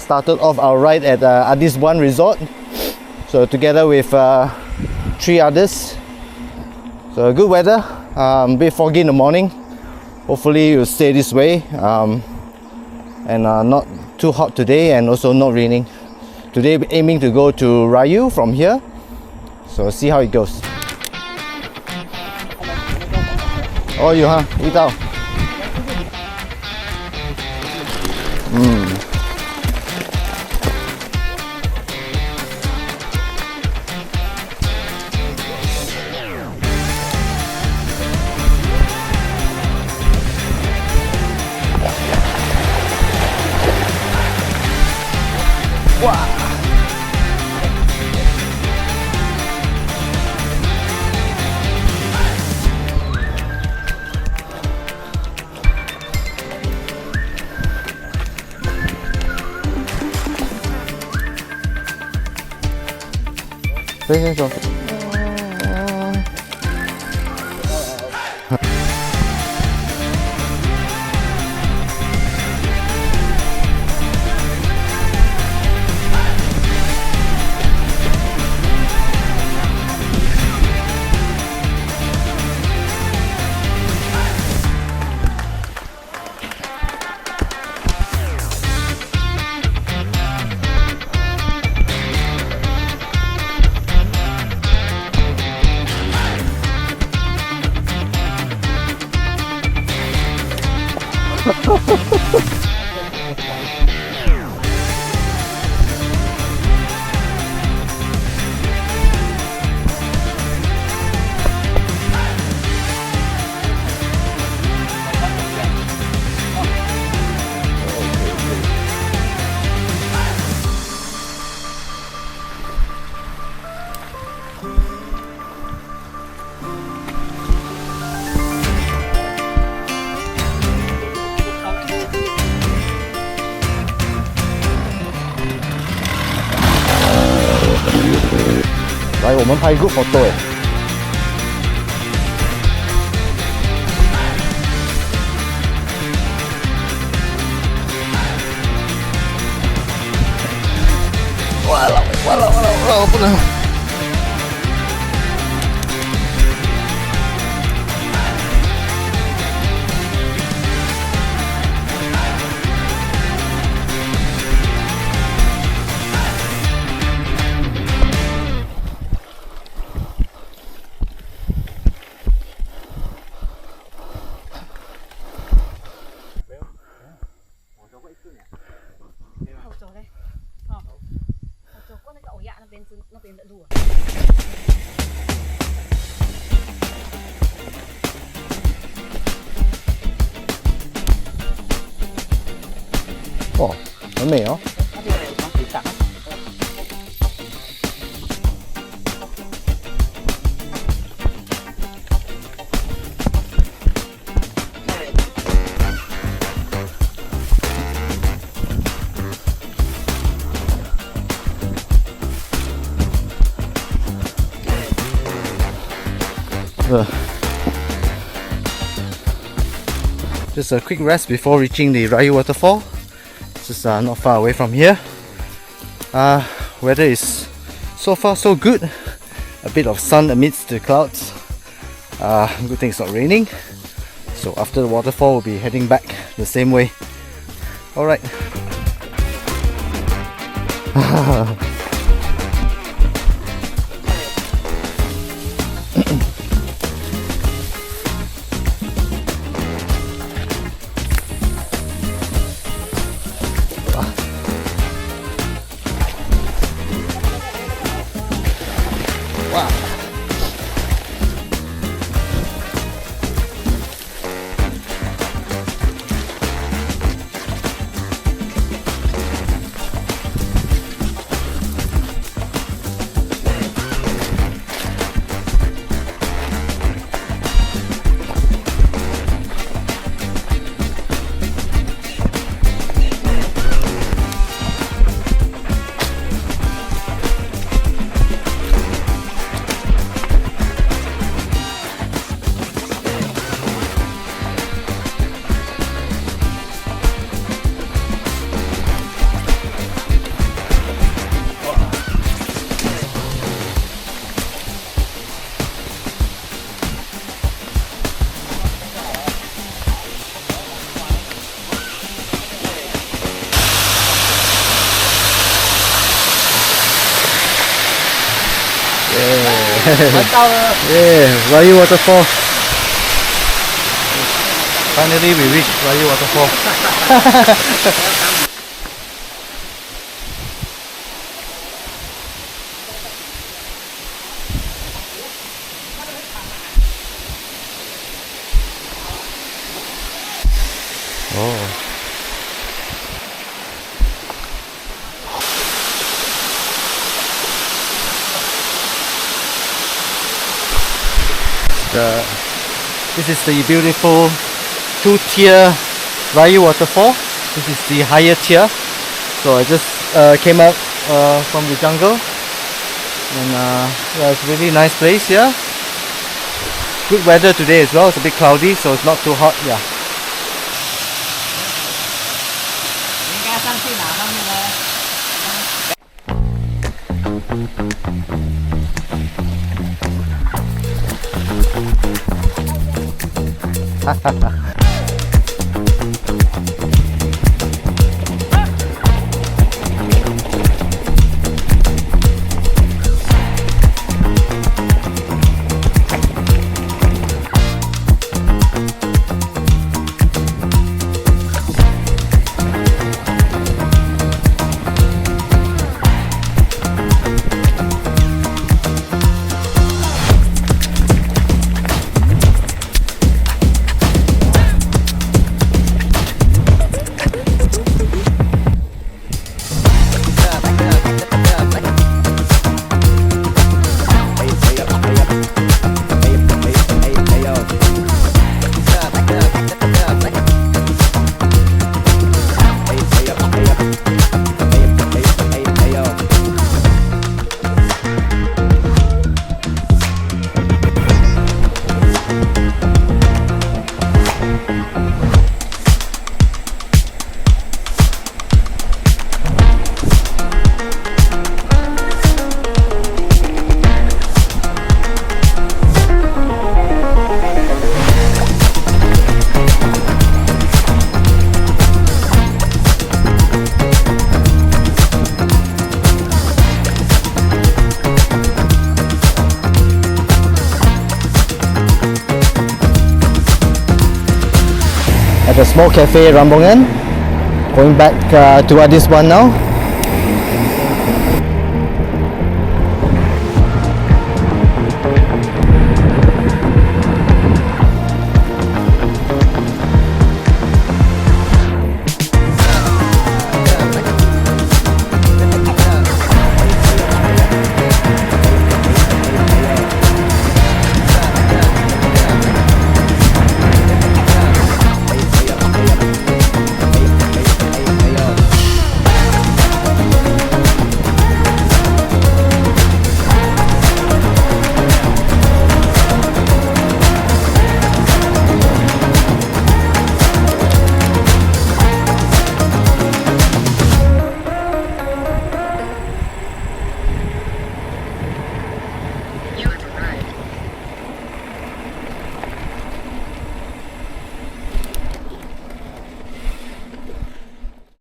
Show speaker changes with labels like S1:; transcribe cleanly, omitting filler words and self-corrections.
S1: started off our ride at Adis Buan Resort. So together with 3 others. So good weather, a bit foggy in the morning. Hopefully it will stay this way, and not too hot today, and also not raining. Today we're aiming to go to Rayu from here. So see how it goes. Oh, you huh? 遇到。先说。来，我们拍 group photo 哎。完了，不能。哦，很美哦。Just a quick rest before reaching the Rayu Waterfall. This is not far away from here. Weather is so far so good. A bit of sun amidst the clouds. Good thing it's not raining. So after the waterfall, we'll be heading back the same way. Alright. Yeah, Rayu Waterfall. Finally we reached Rayu Waterfall. This is the beautiful two-tier Rayu Waterfall. This is the higher tier. So I just came out from the jungle, and yeah, it's a really nice place here. Good weather today as well. It's a bit cloudy, so it's not too hot. Yeah. At a small cafe Rambungan. Going back to Adis Buan now.